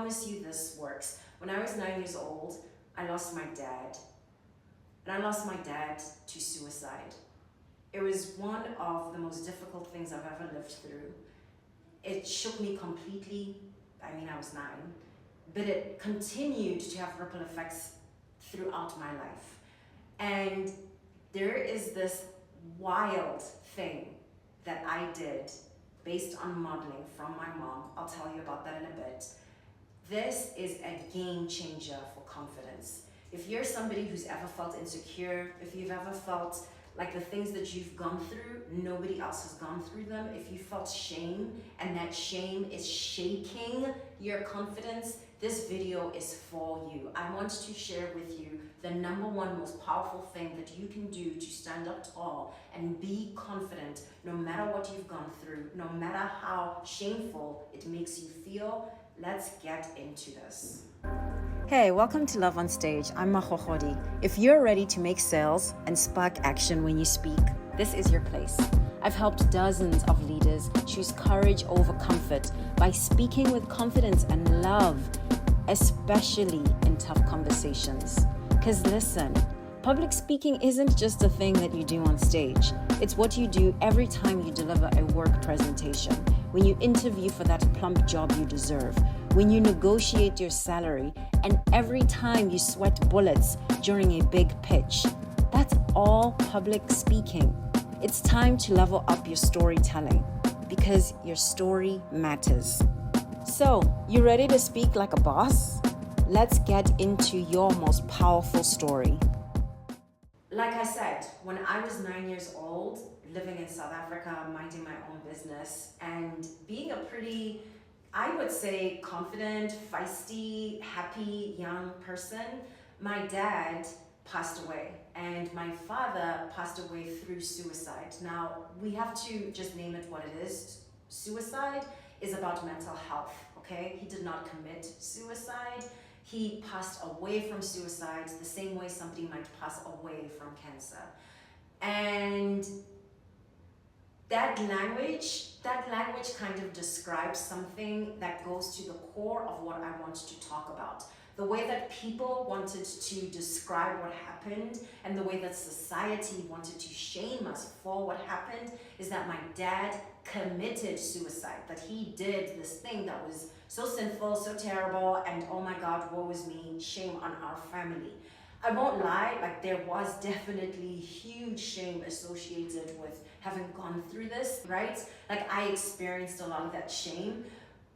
promise you this works. When I was 9 years old, I lost my dad. And I lost my dad to suicide. It was one of the most difficult things I've ever lived through. It shook me completely. I mean, I was 9, but it continued to have ripple effects throughout my life. And there is this wild thing that I did based on modeling from my mom. I'll tell you about that in a bit. This is a game changer for confidence. If you're somebody who's ever felt insecure, if you've ever felt like the things that you've gone through, nobody else has gone through them, if you felt shame and that shame is shaking your confidence, this video is for you. I want to share with you the #1 most powerful thing that you can do to stand up tall and be confident no matter what you've gone through, no matter how shameful it makes you feel. Let's get into this. Hey, welcome to Love on Stage. I'm Magogodi. If you're ready to make sales and spark action when you speak, this is your place. I've helped dozens of leaders choose courage over comfort by speaking with confidence and love, especially in tough conversations. Because listen, public speaking isn't just a thing that you do on stage. It's what you do every time you deliver a work presentation, when you interview for that plump job you deserve, when you negotiate your salary, and every time you sweat bullets during a big pitch. That's all public speaking. It's time to level up your storytelling because your story matters. So, you ready to speak like a boss? Let's get into your most powerful story. Like I said, when I was 9 years old, living in South Africa, minding my own business, and being a pretty, I would say, confident, feisty, happy young person, my dad passed away and my father passed away through suicide. Now, we have to just name it what it is. Suicide is about mental health, okay? He did not commit suicide. He passed away from suicide the same way somebody might pass away from cancer. And that language kind of describes something that goes to the core of what I want to talk about. The way that people wanted to describe what happened and the way that society wanted to shame us for what happened is that my dad committed suicide, that he did this thing that was so sinful, so terrible, and oh my God, woe is me, shame on our family. I won't lie, like there was definitely huge shame associated with having gone through this, right? Like I experienced a lot of that shame,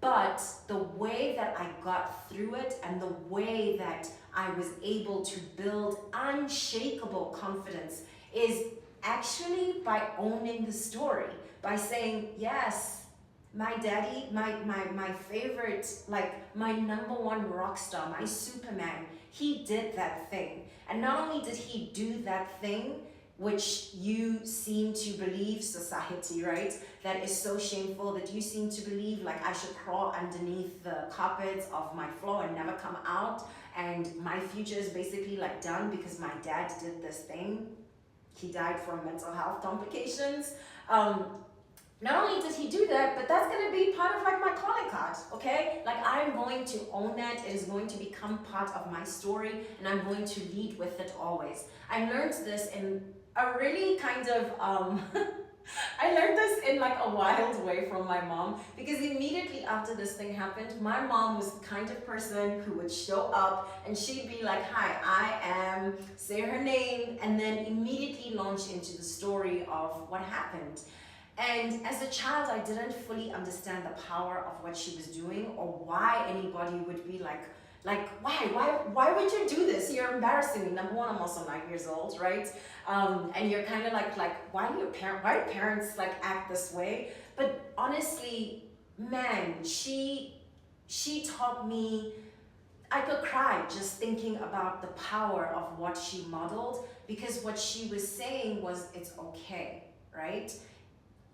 but the way that I got through it and the way that I was able to build unshakable confidence is actually by owning the story, by saying, yes, my daddy, my favorite, like my #1 rock star, my Superman, he did that thing. And not only did he do that thing, which you seem to believe, society, right? That is so shameful that you seem to believe like I should crawl underneath the carpets of my floor and never come out. And my future is basically like done because my dad did this thing. He died from mental health complications. Not only did he do that, but that's going to be part of like my calling card, okay? Like I'm going to own that. It is going to become part of my story and I'm going to lead with it always. I learned this in a really kind of, I learned this in like a wild way from my mom because immediately after this thing happened, my mom was the kind of person who would show up and she'd be like, hi, I am, say her name, and then immediately launch into the story of what happened. And as a child, I didn't fully understand the power of what she was doing or why anybody would be like why would you do this? You're embarrassing me. #1, I'm also 9 years old, right? And you're kind of like why do parents like act this way? But honestly, man, she taught me. I could cry just thinking about the power of what she modeled because what she was saying was it's okay, right?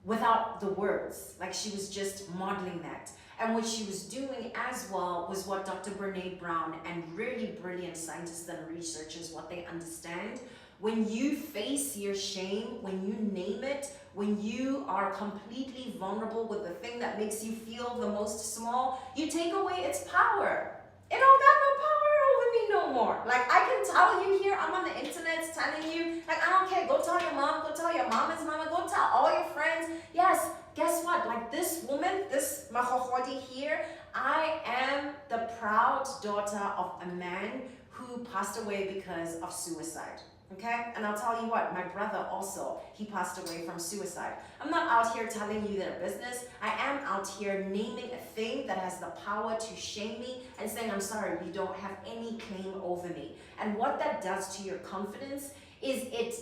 Without the words, like she was just modeling that. And what she was doing as well was what Dr. Brene Brown and really brilliant scientists and researchers, what they understand When you face your shame, when you name it, when you are completely vulnerable with the thing that makes you feel the most small, you take away its power. It don't got no power over me no more. Like, I can tell you here, I'm on the internet telling you, like, I don't care. Go tell your mom, go tell your mama's mama, go tell all your friends. Yes, guess what? Like, this woman, this Magogodi here, I am the proud daughter of a man who passed away because of suicide. Okay? And I'll tell you what, my brother also, he passed away from suicide. I'm not out here telling you their business. I am out here naming a thing that has the power to shame me and saying, I'm sorry, you don't have any claim over me. And what that does to your confidence is it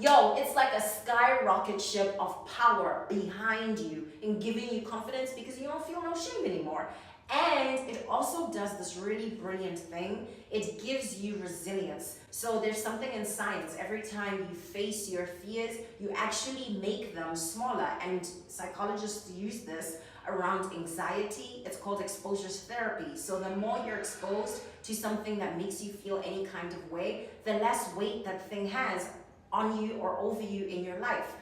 yo, it's like a skyrocket ship of power behind you in giving you confidence because you don't feel no shame anymore. And it also does this really brilliant thing. It gives you resilience. So there's something in science. Every time you face your fears, you actually make them smaller. And psychologists use this around anxiety. It's called exposure therapy. So the more you're exposed to something that makes you feel any kind of way, the less weight that thing has on you or over you in your life.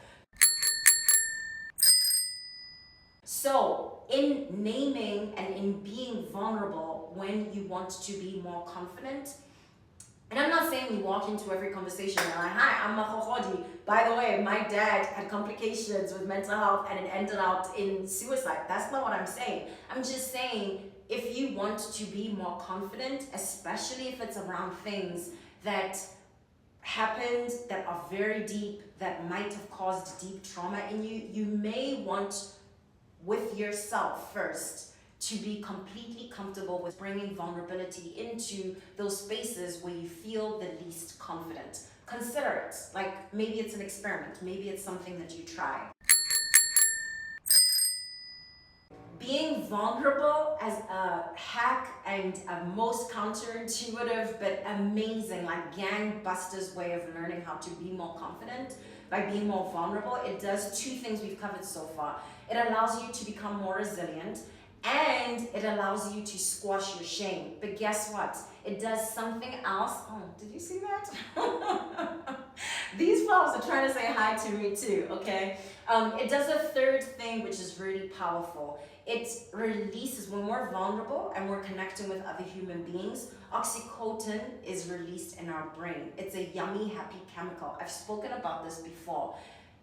So in naming and in being vulnerable when you want to be more confident, and I'm not saying we walk into every conversation and like, hi, I'm Magogodi. By the way, my dad had complications with mental health and it ended out in suicide. That's not what I'm saying. I'm just saying if you want to be more confident, especially if it's around things that happened that are very deep, that might have caused deep trauma in you, you may want with yourself first to be completely comfortable with bringing vulnerability into those spaces where you feel the least confident. Consider it. Like, maybe it's an experiment. Maybe it's something that you try. Being vulnerable as a hack and a most counterintuitive but amazing, like gangbusters way of learning how to be more confident by being more vulnerable, it does two things we've covered so far. It allows you to become more resilient and it allows you to squash your shame. But guess what? It does something else. Oh, did you see that? These flowers are trying to say hi to me too, okay? It does a third thing which is really powerful. It releases, when we're vulnerable and we're connecting with other human beings, oxytocin is released in our brain. It's a yummy, happy chemical. I've spoken about this before.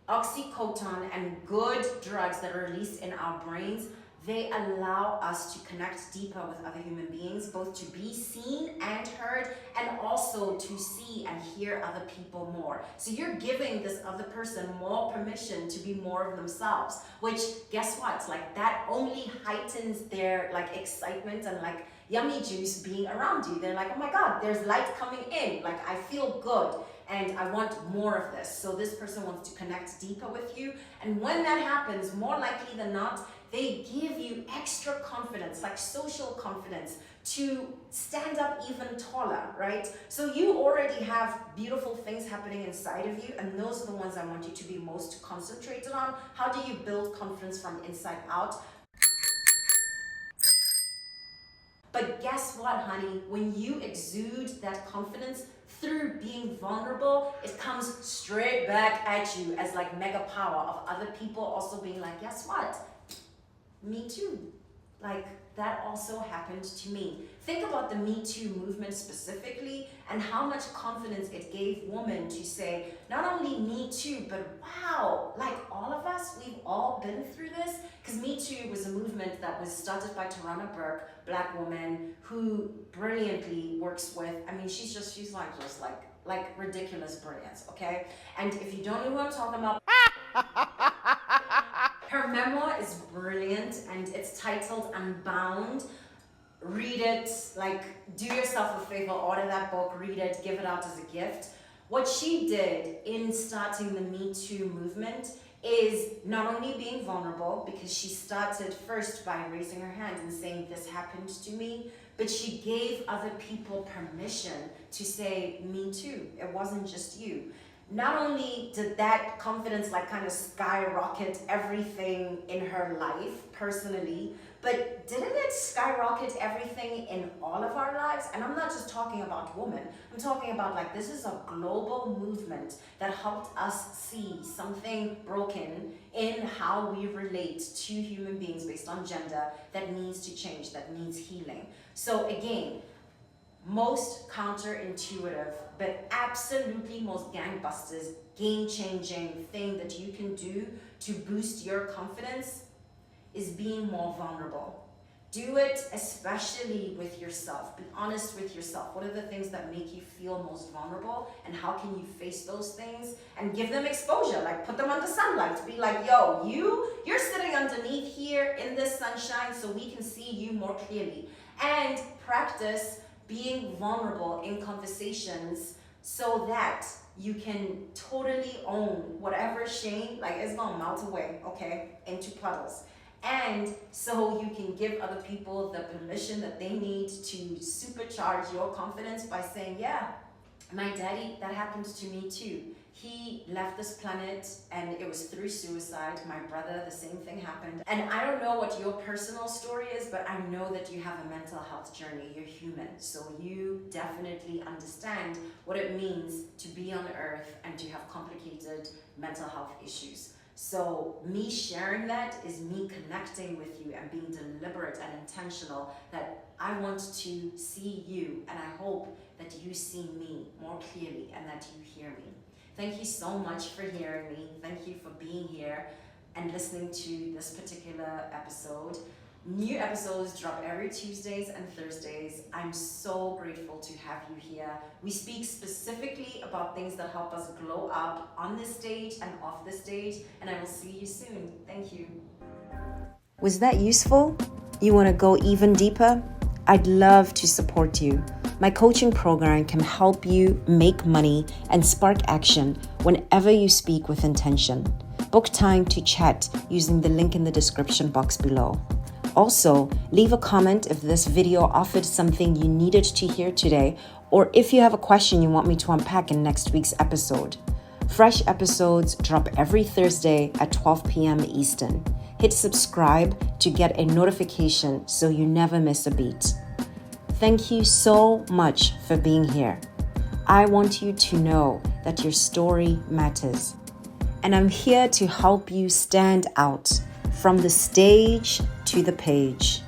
Oxytocin and good drugs that are released in our brains, they allow us to connect deeper with other human beings, both to be seen and heard, and also to see and hear other people more. So you're giving this other person more permission to be more of themselves, which, guess what? Like, that only heightens their like excitement and like yummy juice being around you. They're like, oh my God, there's light coming in. Like, I feel good and I want more of this. So this person wants to connect deeper with you. And when that happens, more likely than not, they give you extra confidence, like social confidence, to stand up even taller, right? So you already have beautiful things happening inside of you, and those are the ones I want you to be most concentrated on. How do you build confidence from inside out? But guess what, honey? When you exude that confidence through being vulnerable, it comes straight back at you as like mega power of other people also being like, guess what? Me too. Like, that also happened to me. Think about the Me Too movement specifically and how much confidence it gave women to say, not only me too, but wow, like all of us, we've all been through this. Because Me Too was a movement that was started by Tarana, Black woman who brilliantly works with, I mean, she's like ridiculous brilliance, okay? And if you don't know who I'm talking about, her memoir is brilliant and it's titled Unbound. Read it, like, do yourself a favor, order that book, read it, give it out as a gift. What she did in starting the Me Too movement is not only being vulnerable, because she started first by raising her hand and saying, this happened to me, but she gave other people permission to say, me too, it wasn't just you. Not only did that confidence like kind of skyrocket everything in her life personally, But didn't it skyrocket everything in all of our lives? And I'm not just talking about women. I'm talking about like this is a global movement that helped us see something broken in how we relate to human beings based on gender that needs to change, that needs healing. So again, most counterintuitive, but absolutely most gangbusters, game-changing thing that you can do to boost your confidence is being more vulnerable. Do it especially with yourself. Be honest with yourself. What are the things that make you feel most vulnerable, and how can you face those things and give them exposure? Like put them under sunlight. Be like, yo, you're sitting underneath here in this sunshine so we can see you more clearly. And practice being vulnerable in conversations so that you can totally own whatever shame, like it's gonna melt away, okay, into puddles. And so you can give other people the permission that they need to supercharge your confidence by saying, yeah, my daddy, that happened to me too. He left this planet and it was through suicide. My brother, the same thing happened. And I don't know what your personal story is, but I know that you have a mental health journey. You're human. So you definitely understand what it means to be on earth and to have complicated mental health issues. So me sharing that is me connecting with you and being deliberate and intentional that I want to see you, and I hope that you see me more clearly and that you hear me. Thank you so much for hearing me. Thank you for being here and listening to this particular episode. New episodes drop every Tuesdays and Thursdays. I'm so grateful to have you here. We speak specifically about things that help us glow up on this stage and off the stage, and I will see you soon. Thank you. Was that useful? You want to go even deeper? I'd love to support you. My coaching program can help you make money and spark action whenever you speak with intention. Book time to chat using the link in the description box below. Also, leave a comment if this video offered something you needed to hear today, or if you have a question you want me to unpack in next week's episode. Fresh episodes drop every Thursday at 12 p.m. Eastern. Hit subscribe to get a notification so you never miss a beat. Thank you so much for being here. I want you to know that your story matters. And I'm here to help you stand out from the stage to the page.